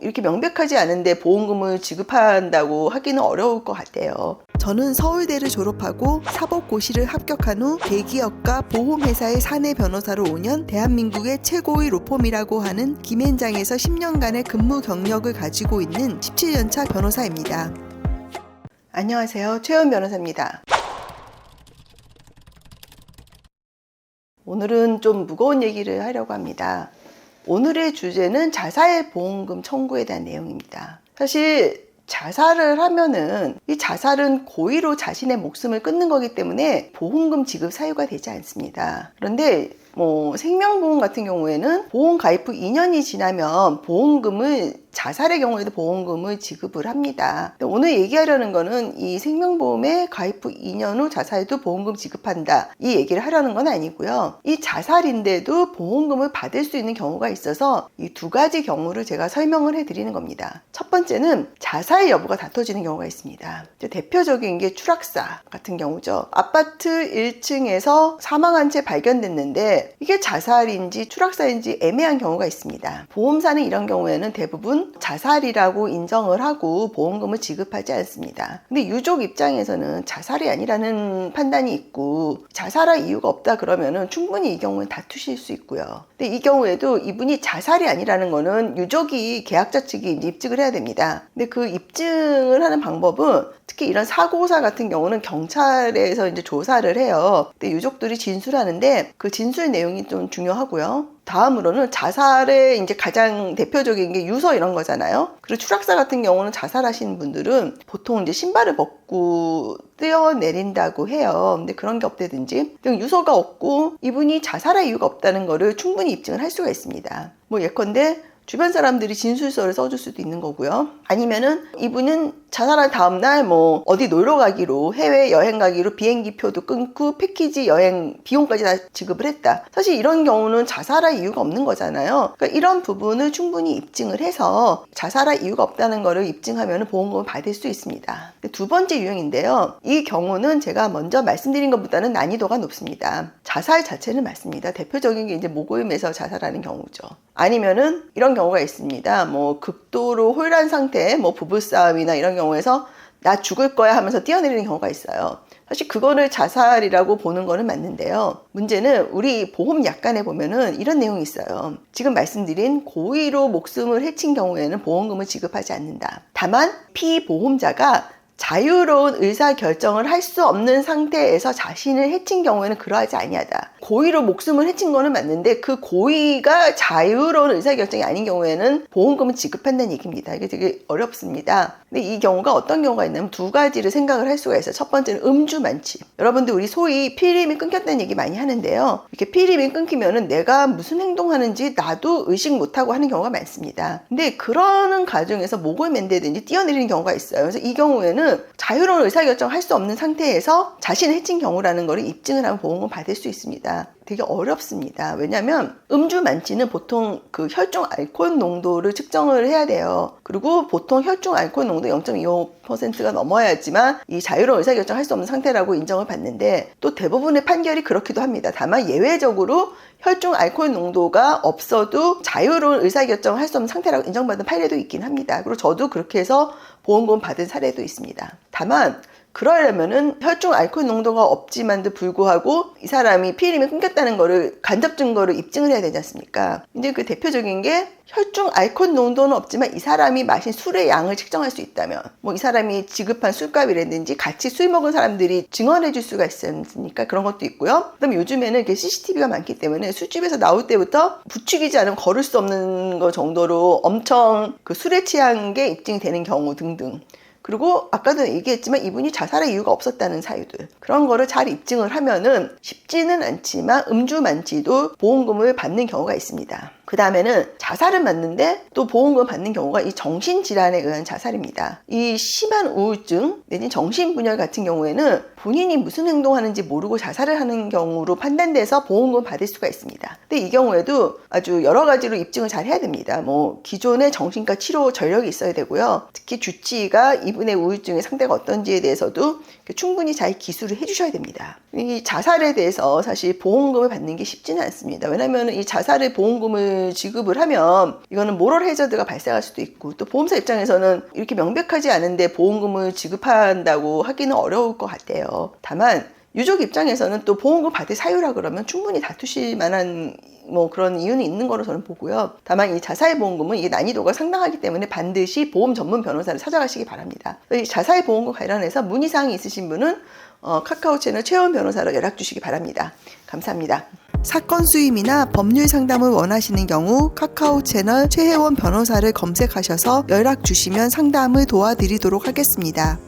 이렇게 명백하지 않은데 보험금을 지급한다고 하기는 어려울 것 같아요. 저는 서울대를 졸업하고 사법고시를 합격한 후 대기업과 보험회사의 사내 변호사로 5년, 대한민국의 최고의 로펌이라고 하는 김앤장에서 10년간의 근무 경력을 가지고 있는 17년차 변호사입니다. 안녕하세요. 최은 변호사입니다. 오늘은 좀 무거운 얘기를 하려고 합니다. 오늘의 주제는 자살보험금 청구에 대한 내용입니다. 사실 자살을 하면은 이 자살은 고의로 자신의 목숨을 끊는 거기 때문에 보험금 지급 사유가 되지 않습니다. 그런데 생명보험 같은 경우에는 보험 가입 후 2년이 지나면 자살의 경우에도 보험금을 지급을 합니다. 오늘 얘기하려는 거는 이 생명보험에 가입 후 2년 후 자살도 보험금 지급한다, 이 얘기를 하려는 건 아니고요. 이 자살인데도 보험금을 받을 수 있는 경우가 있어서 이 두 가지 경우를 제가 설명을 해드리는 겁니다. 첫 번째는 자살 여부가 다퉈지는 경우가 있습니다. 대표적인 게 추락사 같은 경우죠. 아파트 1층에서 사망한 채 발견됐는데 이게 자살인지 추락사인지 애매한 경우가 있습니다. 보험사는 이런 경우에는 대부분 자살이라고 인정을 하고 보험금을 지급하지 않습니다. 근데 유족 입장에서는 자살이 아니라는 판단이 있고 자살할 이유가 없다 그러면은 충분히 이 경우는 다투실 수 있고요. 근데 이 경우에도 이분이 자살이 아니라는 거는 유족이 계약자 측이 이제 입증을 해야 됩니다. 근데 그 입증을 하는 방법은 특히 이런 사고사 같은 경우는 경찰에서 이제 조사를 해요. 근데 유족들이 진술하는데 그 진술 내용이 좀 중요하고요. 다음으로는 자살의 이제 가장 대표적인 게 유서 이런 거잖아요. 그리고 추락사 같은 경우는 자살하신 분들은 보통 이제 신발을 벗고 뛰어내린다고 해요. 근데 그런 게 없다든지 유서가 없고 이분이 자살할 이유가 없다는 거를 충분히 입증을 할 수가 있습니다. 예컨대 주변 사람들이 진술서를 써줄 수도 있는 거고요. 아니면은 이분은 자살한 다음날 어디 놀러 가기로, 해외 여행 가기로 비행기 표도 끊고 패키지 여행 비용까지 다 지급을 했다. 사실 이런 경우는 자살할 이유가 없는 거잖아요. 그러니까 이런 부분을 충분히 입증을 해서 자살할 이유가 없다는 거를 입증하면 보험금을 받을 수 있습니다. 두 번째 유형인데요. 이 경우는 제가 먼저 말씀드린 것보다는 난이도가 높습니다. 자살 자체는 맞습니다. 대표적인 게 이제 모고임에서 자살하는 경우죠. 아니면은 이런 경우가 있습니다. 극도로 혼란 상태, 부부싸움이나 이런 경우에서 나 죽을 거야 하면서 뛰어내리는 경우가 있어요. 사실 그거를 자살이라고 보는 거는 맞는데요. 문제는 우리 보험 약관에 보면은 이런 내용이 있어요. 지금 말씀드린 고의로 목숨을 해친 경우에는 보험금을 지급하지 않는다. 다만 피보험자가 자유로운 의사결정을 할 수 없는 상태에서 자신을 해친 경우에는 그러하지 아니하다. 고의로 목숨을 해친 거는 맞는데 그 고의가 자유로운 의사결정이 아닌 경우에는 보험금을 지급한다는 얘기입니다. 이게 되게 어렵습니다. 근데 이 경우가 어떤 경우가 있냐면 두 가지를 생각을 할 수가 있어요. 첫 번째는 음주만취. 여러분들 우리 소위 피림이 끊겼다는 얘기 많이 하는데요. 이렇게 피림이 끊기면은 내가 무슨 행동하는지 나도 의식 못하고 하는 경우가 많습니다. 근데 그러는 과정에서 목을 맨대든지 뛰어내리는 경우가 있어요. 그래서 이 경우에는 자유로운 의사결정을 할 수 없는 상태에서 자신을 해친 경우라는 것을 입증을 하면 보험금을 받을 수 있습니다. 되게 어렵습니다. 왜냐하면 음주만취는 보통 그 혈중 알코올 농도를 측정을 해야 돼요. 그리고 보통 혈중 알코올 농도 0.25%가 넘어야지만 이 자유로운 의사결정을 할 수 없는 상태라고 인정을 받는데 또 대부분의 판결이 그렇기도 합니다. 다만 예외적으로 혈중 알코올 농도가 없어도 자유로운 의사결정을 할 수 없는 상태라고 인정받은 판례도 있긴 합니다. 그리고 저도 그렇게 해서 보험금 받은 사례도 있습니다. 다만 그러려면은 혈중 알코올 농도가 없지만도 불구하고 이 사람이 피임이 끊겼다는 거를 간접 증거를 입증을 해야 되지 않습니까? 이제 그 대표적인 게 혈중 알코올 농도는 없지만 이 사람이 마신 술의 양을 측정할 수 있다면 이 사람이 지급한 술값이라든지 같이 술 먹은 사람들이 증언해 줄 수가 있으니까 그런 것도 있고요. 그다음에 요즘에는 이렇게 CCTV가 많기 때문에 술집에서 나올 때부터 부추기지 않으면 걸을 수 없는 거 정도로 엄청 그 술에 취한 게 입증이 되는 경우 등등. 그리고 아까도 얘기했지만 이분이 자살할 이유가 없었다는 사유들, 그런 거를 잘 입증을 하면은 쉽지는 않지만 음주만취도 보험금을 받는 경우가 있습니다. 그 다음에는 자살은 맞는데 또 보험금 받는 경우가 이 정신질환에 의한 자살입니다. 이 심한 우울증 내지 정신분열 같은 경우에는 본인이 무슨 행동하는지 모르고 자살을 하는 경우로 판단돼서 보험금 받을 수가 있습니다. 근데 이 경우에도 아주 여러 가지로 입증을 잘 해야 됩니다. 기존의 정신과 치료 전력이 있어야 되고요. 특히 주치의가 이분의 우울증의 상태가 어떤지에 대해서도 충분히 잘 기술을 해주셔야 됩니다. 이 자살에 대해서 사실 보험금을 받는 게 쉽지는 않습니다. 왜냐하면 이 자살의 보험금을 보험금을 지급을 하면 이거는 모럴 해저드가 발생할 수도 있고, 또 보험사 입장에서는 이렇게 명백하지 않은데 보험금을 지급한다고 하기는 어려울 것 같아요. 다만 유족 입장에서는 또 보험금 받을 사유라 그러면 충분히 다투실 만한 그런 이유는 있는 거로 저는 보고요. 다만 이 자사의 보험금은 이게 난이도가 상당하기 때문에 반드시 보험 전문 변호사를 찾아가시기 바랍니다. 이 자사의 보험금 관련해서 문의사항이 있으신 분은 카카오 채널 최원 변호사로 연락 주시기 바랍니다. 감사합니다. 사건 수임이나 법률 상담을 원하시는 경우 카카오 채널 최혜원 변호사를 검색하셔서 연락 주시면 상담을 도와드리도록 하겠습니다.